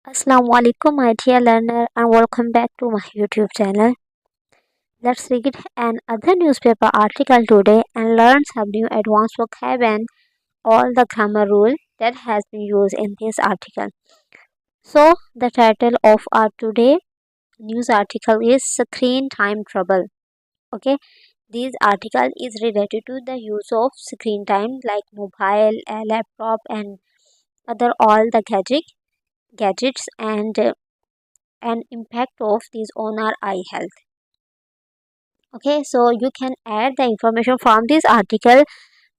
Assalamualaikum my dear learner and welcome back to my YouTube channel. Let's read another newspaper article today and learn some new advanced vocab and all the grammar rule that has been used in this article. So the title of our today news article is Screen Time Trouble. Okay, this article is related to the use of screen time like mobile, laptop and other all the gadgets and impact of these on our eye health. Okay, so you can add the information from this article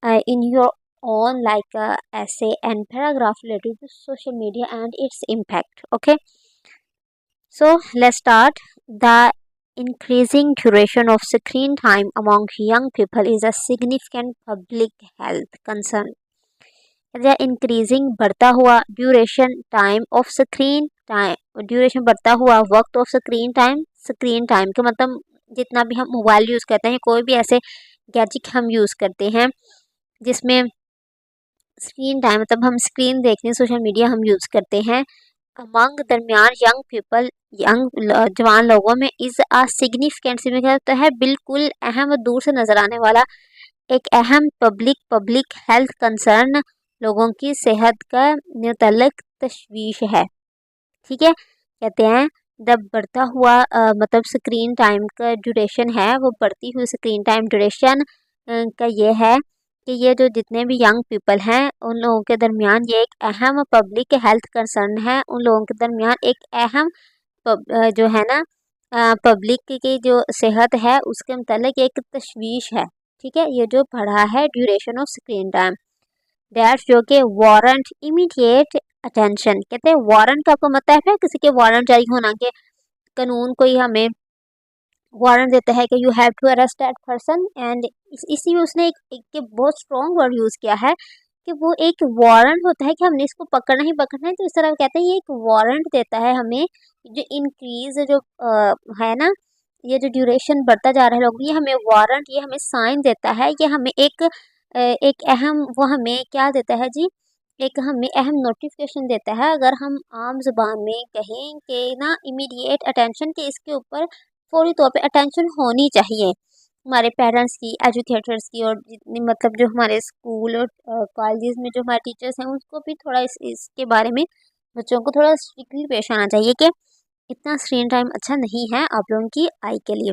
in your own like essay and paragraph related to social media and its impact. Okay, so let's start. The increasing duration of screen time among young people is a significant public health concern. The increasing बढ़ता हुआ duration बढ़ता हुआ वक्त of screen time के मतलब जितना भी हम मोबाइल यूज़ करते हैं, कोई भी ऐसे गैजेट हम यूज़ करते हैं जिसमें स्क्रीन टाइम मतलब हम स्क्रीन देखते हैं, सोशल मीडिया हम यूज़ करते हैं, अमंग दरमियान यंग पीपल जवान लोगों में इज़ आ सिग्निफिकेंट तो है बिल्कुल अहम दूर से नज़र आने वाला एक अहम पब्लिक हेल्थ कंसर्न, लोगों की सेहत का मुतल्लिक तशवीश है। ठीक है, कहते हैं जब बढ़ता हुआ मतलब स्क्रीन टाइम का ड्यूरेशन है, वो बढ़ती हुई स्क्रीन टाइम ड्यूरेशन का ये है कि ये जो जितने भी यंग पीपल हैं उन लोगों के दरमियान ये एक अहम पब्लिक हेल्थ कंसर्न है, उन लोगों के दरमियान एक अहम जो है ना पब्लिक की जो सेहत है उसके मतलब एक तशवीश है। ठीक है, ये जो बढ़ा है duration of screen time that जो कि वारंट इमीडिएट अटेंशन, कहते हैं वारंट का आपको मतलब है किसी के वारंट जारी होना के कानून कोई हमें वारंट देता है कि you have to arrest that person and इसी में उसने एक बहुत स्ट्रॉन्ग वर्ड यूज़ किया है कि वो एक वारंट होता है कि हमने इसको पकड़ना ही पकड़ना है, तो इस तरह कहते हैं ये एक वारंट देता है हमें जो इंक्रीज जो है ना, ये जो ड्यूरेशन बढ़ता जा रहा है लोग, ये हमें वारंट ये हमें साइन देता है, ये हमें एक अहम वो हमें क्या देता है जी, एक हमें अहम नोटिफिकेशन देता है। अगर हम आम ज़ुबान में कहें कि ना इमीडिएट अटेंशन के इसके ऊपर फौरी तौर पे अटेंशन होनी चाहिए हमारे पेरेंट्स की, एजुकेटर्स की, और जितनी मतलब जो हमारे स्कूल और कॉलेजेस में जो हमारे टीचर्स हैं उनको भी थोड़ा इसके बारे में बच्चों को थोड़ा स्ट्रिक्टली पेश आना चाहिए कि इतना स्क्रीन टाइम अच्छा नहीं है आप लोगों की आई के लिए।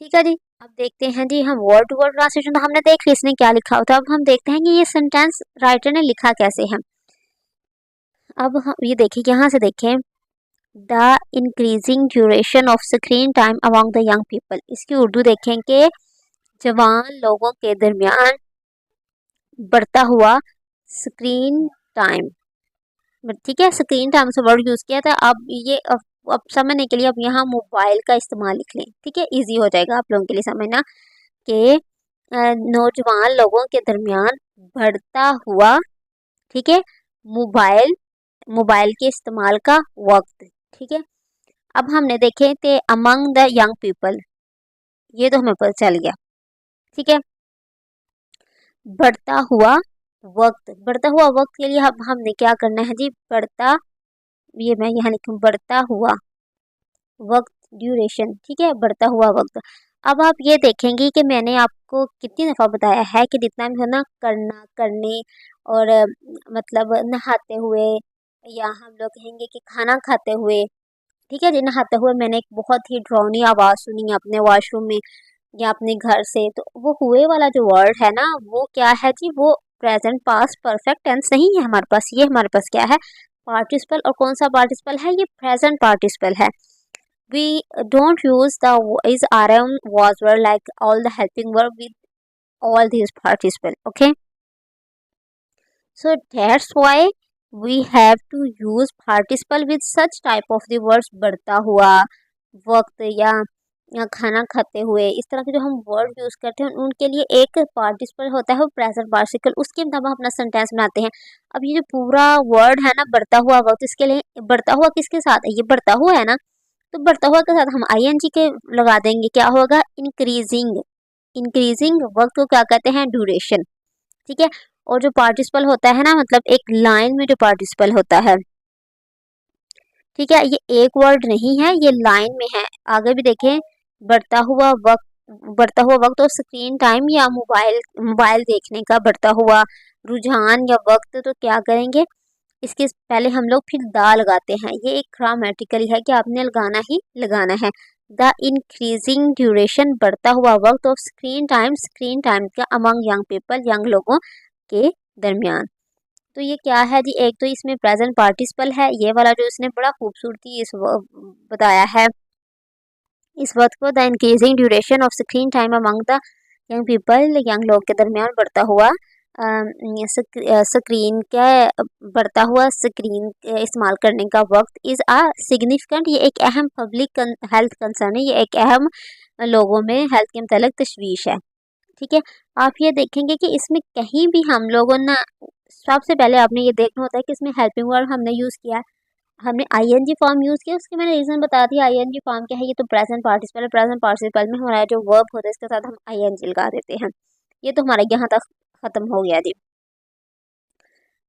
ठीक है जी, अब देखते हैं जी हम वर्ड टू वर्ड ट्रांसलेशन तो हमने देख लिया इसने क्या लिखा होता है, अब हम देखते हैं कि ये सेंटेंस राइटर ने लिखा कैसे है। अब हम ये देखिए, यहाँ से देखें the increasing duration of screen time among the young people, इसकी उर्दू देखें कि जवान लोगों के दरमियान बढ़ता हुआ स्क्रीन टाइम। ठीक है, स्क्रीन टाइम से वर्ड यूज़ किया था, अब ये अब समझने के लिए अब यहाँ मोबाइल का इस्तेमाल लिख लें। ठीक है, इजी हो जाएगा आप लोगों के लिए समझना कि नौजवान लोगों के दरमियान बढ़ता हुआ, ठीक है, मोबाइल के इस्तेमाल का वक्त। ठीक है, अब हमने देखे थे अमंग द यंग पीपल, ये तो हमें पता चल गया। ठीक है, बढ़ता हुआ वक्त के लिए अब हमने क्या करना है जी, ये मैं यहाँ लिखूँ बढ़ता हुआ वक्त ड्यूरेशन। ठीक है, बढ़ता हुआ वक्त। अब आप ये देखेंगे कि मैंने आपको कितनी दफ़ा बताया है कि जितना भी है ना करने और मतलब नहाते हुए, या हम लोग कहेंगे कि खाना खाते हुए। ठीक है जी, नहाते हुए मैंने एक बहुत ही डरावनी आवाज़ सुनी अपने वॉशरूम में या अपने घर से, तो वो हुए वाला जो वर्ड है ना वो क्या है जी, वो प्रेजेंट पास्ट परफेक्ट टेंस नहीं है हमारे पास, ये हमारे पास क्या है पार्टिसिपल, और कौन सा पार्टिसिपल है, ये प्रेजेंट पार्टिसिपल है। We don't use the is rm was word like all the helping verb with all these participle. Okay, so that's why we have to use participle with such type of the words बढ़ता हुआ वक्त या खाना खाते हुए, इस तरह के जो हम वर्ड यूज़ करते हैं उनके लिए एक पार्टिसिपल होता है वो प्रेजेंट पार्टिसिपल, उसके हम अपना सेंटेंस बनाते हैं। अब ये जो पूरा वर्ड है ना बढ़ता हुआ वक्त, इसके लिए बढ़ता हुआ किसके साथ है, ये बढ़ता हुआ है ना, तो बढ़ता हुआ के साथ हम आईएनजी के लगा देंगे, क्या होगा इंक्रीजिंग वक्त को क्या कहते हैं ड्यूरेशन। ठीक है, और जो पार्टिसिपल होता है ना मतलब एक लाइन में जो पार्टिसिपल होता है ठीक है, ये एक वर्ड नहीं है, ये लाइन में है। आगे भी देखें, बढ़ता हुआ वक्त और स्क्रीन टाइम या मोबाइल मोबाइल देखने का बढ़ता हुआ रुझान या वक्त, तो क्या करेंगे, इसके पहले हम लोग फिर दा लगाते हैं। ये एक ग्रामेटिकली है कि आपने लगाना ही लगाना है। द इंक्रीजिंग ड्यूरेशन, बढ़ता हुआ वक्त ऑफ स्क्रीन टाइम का अमंग यंग पीपल, यंग लोगों के दरमियान। तो ये क्या है जी, एक तो इसमें प्रेजेंट पार्टिसिपल है, ये वाला जो इसने बड़ा खूबसूरती बताया है इस वर्ड को, the increasing duration of screen time among the young people, young लोग के दरमियान बढ़ता हुआ स्क्रीन का बढ़ता हुआ स्क्रीन इस्तेमाल करने का वक्त इज़ आ सिग्निफिकेंट, ये एक अहम पब्लिक हेल्थ कंसर्न है, ये एक अहम लोगों में हेल्थ के मतलब तशवीश है। ठीक है, आप ये देखेंगे कि इसमें कहीं भी हम लोगों ने सबसे पहले आपने ये देखना होता है कि इसमें हेल्पिंग वर्ड हमने यूज़ किया, हमने आईएनजी फॉर्म यूज़ किया, उसके मैंने रीज़न बता दिया। आईएनजी फॉर्म क्या है, ये तो प्रेजेंट पार्टिसिपल है, प्रेजेंट पार्टिसिपल में हमारा जो वर्ब होता है इसके साथ हम आईएनजी लगा देते हैं। ये तो हमारा यहाँ तक ख़त्म हो गया जी।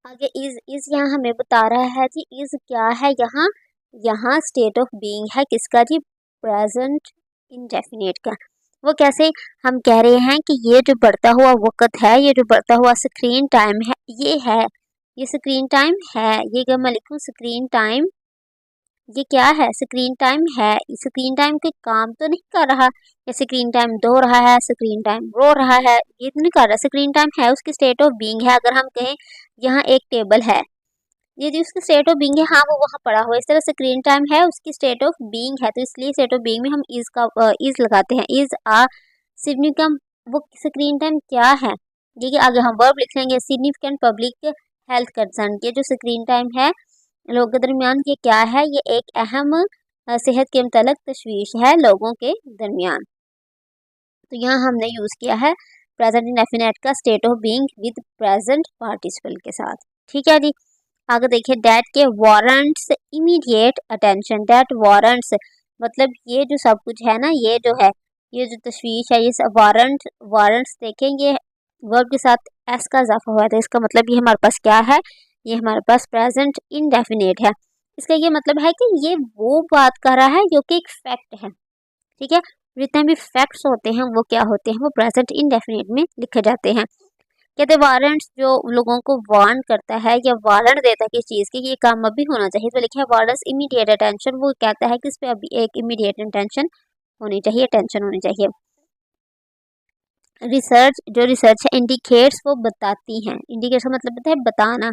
आगे इज यहाँ हमें बता रहा है जी, इज क्या है यहाँ, यहाँ स्टेट ऑफ बीइंग है किसका जी, प्रेजेंट इंडेफिनिट का। वो कैसे, हम कह रहे हैं कि ये जो बढ़ता हुआ वक्त है, ये जो बढ़ता हुआ स्क्रीन टाइम है, ये है, ये स्क्रीन टाइम है, ये अगर मैं लिखूँ स्क्रीन टाइम, ये क्या है, स्क्रीन टाइम है। स्क्रीन टाइम कोई काम तो नहीं कर रहा, या स्क्रीन टाइम दो रहा है, स्क्रीन टाइम रो रहा है, ये तो नहीं कर रहा, स्क्रीन टाइम है, उसकी स्टेट ऑफ बीइंग है। अगर हम कहें यहाँ एक टेबल है, ये जो उसकी स्टेट ऑफ बीइंग है, हाँ वो वहाँ पड़ा हुआ है, इस तरह स्क्रीन टाइम है, उसकी स्टेट ऑफ बीइंग है, तो इसलिए स्टेट ऑफ बीइंग में हम इज लगाते हैं। इज आ सिग्निफिकेंट, वो स्क्रीन टाइम क्या है, ये कि आगे हम वर्ब लिख लेंगे, सिग्निफिकेंट पब्लिक हेल्थ कंसर्न, ये जो स्क्रीन टाइम है लोगों के दरमियान, ये क्या है, ये एक अहम सेहत के मतलब तशवीश है लोगों के दरमियान। तो यहाँ हमने यूज़ किया है प्रेजेंट इंडेफिनिट का state of being with present participle के साथ। ठीक है जी, आगे देखिए, डेट के warrants immediate attention, debt warrants मतलब ये जो सब कुछ है ना, ये जो है, ये जो तशवीश है, ये सब वारंट्स देखेंगे वर्ब के साथ एस का इजाफा हुआ है, तो इसका मतलब ये हमारे पास क्या है, ये हमारे पास प्रेजेंट इंडेफिनिट है। इसका ये मतलब है कि ये वो बात कर रहा है जो कि एक फैक्ट है। ठीक है, जितने भी फैक्ट्स होते हैं वो क्या होते हैं, वो प्रेजेंट इंडेफिनिट में लिखे जाते हैं। कहते हैं वारंट्स जो लोगों को वार्न करता है या वारंट देता है किस चीज़ की, ये काम अभी होना चाहिए, तो लिखा है वारंट्स इमीडिएट अटेंशन, वो कहता है कि इस पर अभी एक इमीडिएट अटेंशन होनी चाहिए, अटेंशन होनी चाहिए। रिसर्च, जो रिसर्च है इंडिकेट्स, वो बताती हैं, इंडिकेट्स का मतलब होता है बताना,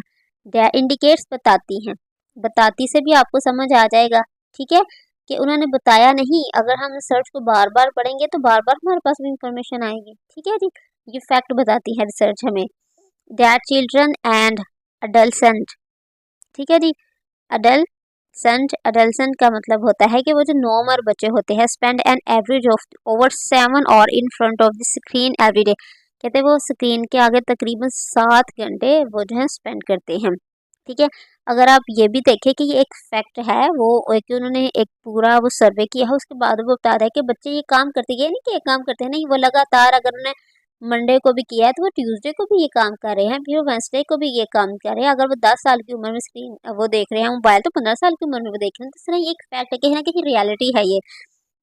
इंडिकेट्स बताती हैं, बताती से भी आपको समझ आ जाएगा। ठीक है, कि उन्होंने बताया नहीं, अगर हम रिसर्च को बार बार पढ़ेंगे तो बार बार हमारे पास भी इंफॉर्मेशन आएगी। ठीक है जी, ये फैक्ट बताती है रिसर्च हमें। दैट चिल्ड्रन एंड अडल्सेंट, ठीक है जी, अडल्सेंट का मतलब होता है कि वो जो नॉर्मल बच्चे होते हैं, spend an average of over 7 और in front of the screen every day, कहते हैं वो स्क्रीन के आगे तकरीबन 7 घंटे वो जो है स्पेंड करते हैं। ठीक है, अगर आप ये भी देखें कि ये एक फैक्ट है, वो एक उन्होंने एक पूरा वो सर्वे किया है, उसके बाद वो बता रहा है कि बच्चे ये काम करते, ये नहीं कि ये काम करते हैं, नहीं, वो लगातार अगर उन्होंने मंडे को भी किया है तो वो ट्यूसडे को भी ये काम कर रहे हैं, फिर वो वेंसडे को भी ये काम कर रहे हैं। अगर वो 10 साल की उम्र में स्क्रीन वो देख रहे हैं मोबाइल, तो 15 साल की उम्र में वो देख रहे हैं, तो इस तरह ये एक फैक्ट है, कहीं ना कहीं रियलिटी है, ये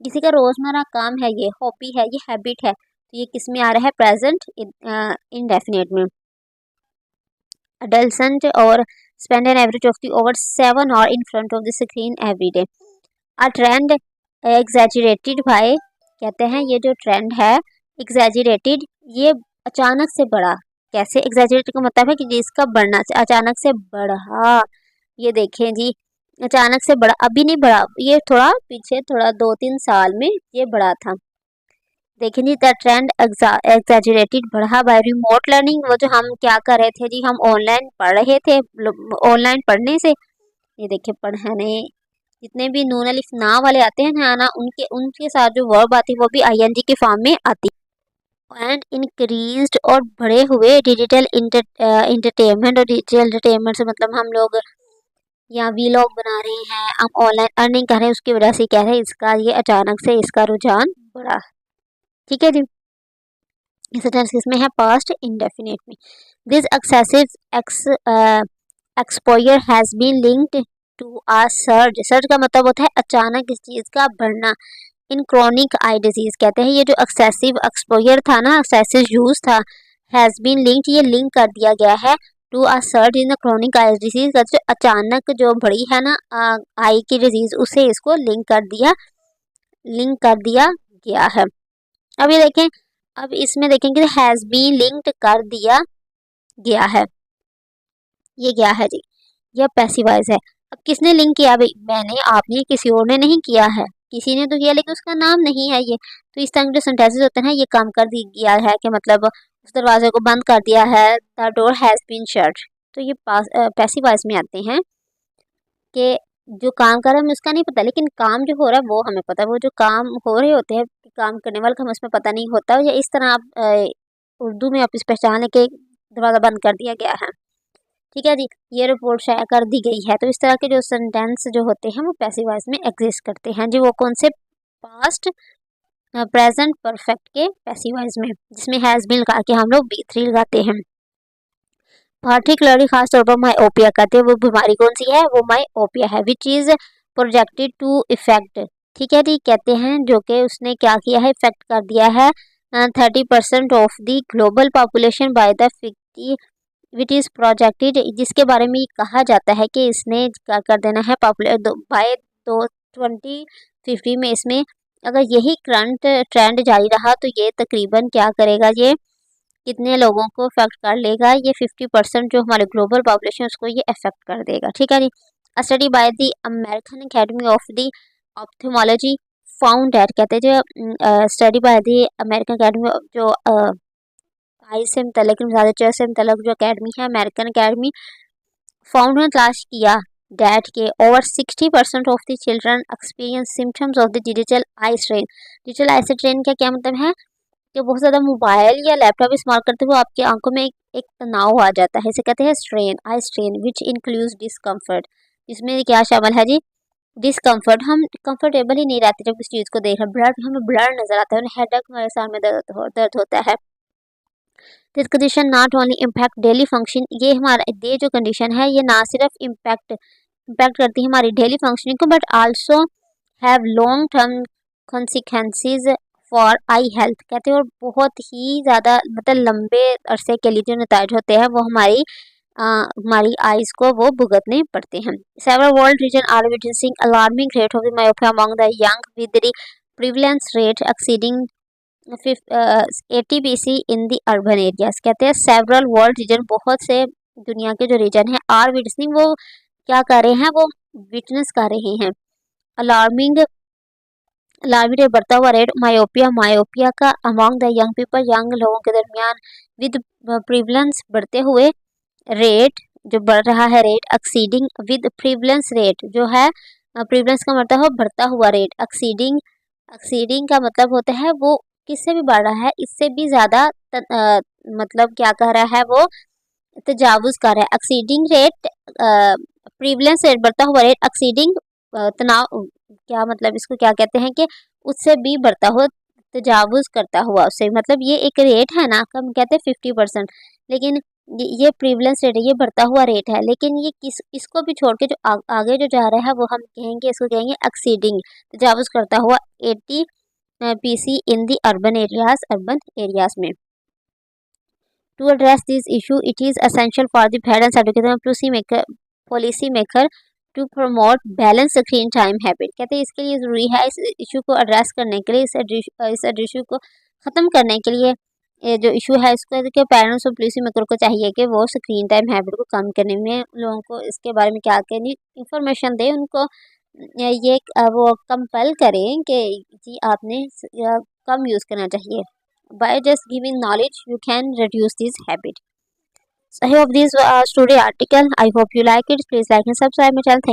किसी का रोजमर्रा काम है, ये हॉबी है, ये हैबिट है, तो ये किस में आ रहा है, प्रेजेंट इंडेफिनिट में। अडल्सेंट और spend an average of the over 7 और in front of the screen every day. A trend exaggerated by, कहते हैं ये जो ट्रेंड है एग्जैजरेटेड, ये अचानक से बढ़ा। कैसे, एग्जैजरेटेड का मतलब है कि जिसका बढ़ना अचानक से बढ़ा, ये देखें जी, अचानक से बढ़ा, अभी नहीं बढ़ा, ये थोड़ा पीछे, थोड़ा 2-3 साल में ये बढ़ा था। देखें जी, द ट्रेंड एग्जैजरेटेड बढ़ा बाय रिमोट लर्निंग, वो जो हम क्या कर रहे थे जी, हम ऑनलाइन पढ़ रहे थे, ऑनलाइन पढ़ने से, ये देखिए पढ़ने, जितने भी नून अलिफ ना वाले आते हैं ना, उनके उनके साथ जो वर्ब आती है वो भी आईएनजी के फॉर्म में आती है। एंड इंक्रीज्ड, और बढ़े हुए डिजिटल इंटरटेनमेंट, और डिजिटल इंटरटेनमेंट से मतलब हम लोग या वीलॉग बना रहे हैं, हम ऑनलाइन अर्निंग कर रहे हैं, उसकी वजह से क्या है, इसका ये अचानक से इसका रुझान बढ़ा। ठीक है जी, इस टेंस में है पास्ट इंडेफिनिट में। This excessive exposure has been linked to a surge, surge का मतलब होता है अचानक इस चीज़ का बढ़ना। इन क्रोनिक आई डिजीज कहते हैं ये जो एक्सेसिव एक्सपोजर था ना, एक्सेसिव यूज था, हैज़ बीन लिंक्ड, ये लिंक कर दिया गया है to a surge in the chronic eye disease, जो अचानक जो बढ़ी है ना आई की डिजीज, उसे इसको लिंक कर दिया गया है। अब ये देखें, अब इसमें देखेंगे हैज़ बीन लिंक्ड कर दिया गया है, ये क्या है जी, यह पैसिवाइज है। अब किसने लिंक किया भाई, मैंने, आपने, किसी और ने नहीं किया है, किसी ने तो किया लेकिन उसका नाम नहीं है ये। तो इस तरह के जो सेंटेंसेस होते हैं ना, ये काम कर दिया है कि मतलब उस दरवाजे को बंद कर दिया है, the door has been shut. तो ये पैसिवाइज में आते हैं कि जो काम कर रहा है हमें उसका नहीं पता, लेकिन काम जो हो रहा है वो हमें पता है। वो जो काम हो रहे होते हैं, काम करने वाले का हमें उसमें पता नहीं होता। या इस तरह आप उर्दू में आप इस पहचान है कि दरवाज़ा बंद कर दिया गया है, ठीक है जी, ये रिपोर्ट शाया कर दी गई है। तो इस तरह के जो सेंटेंस जो होते हैं वो पैसिव वॉइस में एग्जिस्ट करते हैं जी। वो कौन से, पास्ट, प्रेजेंट परफेक्ट के पैसिव वॉइस में, जिसमें हैज़ बीन लगा के हम लोग बी3 लगाते हैं। पार्टिकुलरली खास तौर पर माइओपिया कहते हैं, वो बीमारी कौन सी है, वो माइओपिया है, which is projected to effect, ठीक है जी, कहते हैं जो कि उसने क्या किया है, इफेक्ट कर दिया है 30% of the global population by the 50, which is projected, जिसके बारे में कहा जाता है कि इसने क्या कर देना है बाय 2050 में। इसमें अगर यही करंट ट्रेंड जारी रहा तो ये तकरीबन क्या करेगा, ये कितने लोगों को अफेक्ट कर लेगा, ये 50% जो हमारे ग्लोबल पॉपुलेशन उसको ये अफेक्ट कर देगा, ठीक है जी। Study by the American Academy of the ophthalmology found that, कहते हैं जो study by the American Academy जो आई से मतलब ज़्यादा चेयर से मतलब जो अकेडमी है, अमेरिकन अकेडमी, फाउंड ने तलाश किया डैट के over 60% of the children experience symptoms of the digital eye strain. Digital eye strain का क्या मतलब है कि बहुत ज़्यादा मोबाइल या लैपटॉप इस्तेमाल करते हुए आपकी आंखों में एक तनाव आ जाता है, इसे कहते हैं strain, eye strain, which includes discomfort. इसमें क्या शामिल है जी, डिस्कम्फर्ट, हम कंफर्टेबल ही नहीं रहते जब किसी चीज़ को देख रहे हैं, ब्लर, हमें ब्लर नजर आता है, हेडेक, हमारे साल में दर्द होता है। This condition not only impact daily function, ये हमारा ये जो कंडीशन है ये ना सिर्फ इम्पैक्ट करती है हमारी डेली फंक्शनिंग को, but also have long term consequences for I health, कहते हैं, और बहुत ही ज़्यादा मतलब लंबे अरसे के लिए जो नताइज होते हैं वो हमारी आइज़ को वो भुगतने पड़ते हैं। Several world region are witnessing alarming rate of myopia among the young with the prevalence rate exceeding 80 in the urban areas, कहते हैं सेवरल वर्ल्ड रीजन, बहुत से दुनिया के जो रीजन है, आर विटनेसिंग, वो क्या कर रहे हैं, वो विटनेस कर रहे हैं अलार्मिंग रेट, बढ़ता हुआ रेट, मायोपिया का among the young people, young लोगों के दरमियान, विद प्रिवलेंस, बढ़ते हुए रेट, जो बढ़ रहा है rate, exceeding, with prevalence rate जो है, प्रिवलेंस का मतलब है बढ़ता हुआ रेट, एक्सीडिंग का मतलब होता है वो किससे भी बढ़ रहा है, इससे भी ज़्यादा मतलब क्या कह रहा है, वो तजावुज़ कर रहा है। एक्सीडिंग रेट, प्रिवलेंस रेट बढ़ता हुआ रेट, एक्सीडिंग तनाव, क्या मतलब इसको क्या कहते हैं कि उससे भी बढ़ता हुआ, तजावुज़ करता हुआ उससे, मतलब ये एक रेट है ना, हम कहते हैं 50%, लेकिन ये प्रिवलेंस रेट है, ये बढ़ता हुआ रेट है, लेकिन ये इसको भी छोड़ के जो आगे जो जा रहा है वो हम कहेंगे, इसको कहेंगे एक्सीडिंग, तजावुज़ करता हुआ 80 PC in the urban areas में। To address this issue, it is essential for the parents, education and policy maker to promote balanced screen time habit, कहते हैं इसके लिए ज़रूरी है इस इशू को एड्रेस करने के लिए, इस इशू को ख़त्म करने के लिए, ये जो इशू है इसको के पेरेंट्स और पॉलिसी मेकर को चाहिए कि वो स्क्रीन टाइम हैबिट को कम करने में लोगों को इसके बारे में क्या करनी इंफॉर्मेशन दें, उनको ये वो कंपेल करें कि जी आपने कम यूज़ करना चाहिए। By just giving knowledge, you can reduce this habit. So I hope this story article. I hope you like it. Please like and subscribe my channel. Thank you.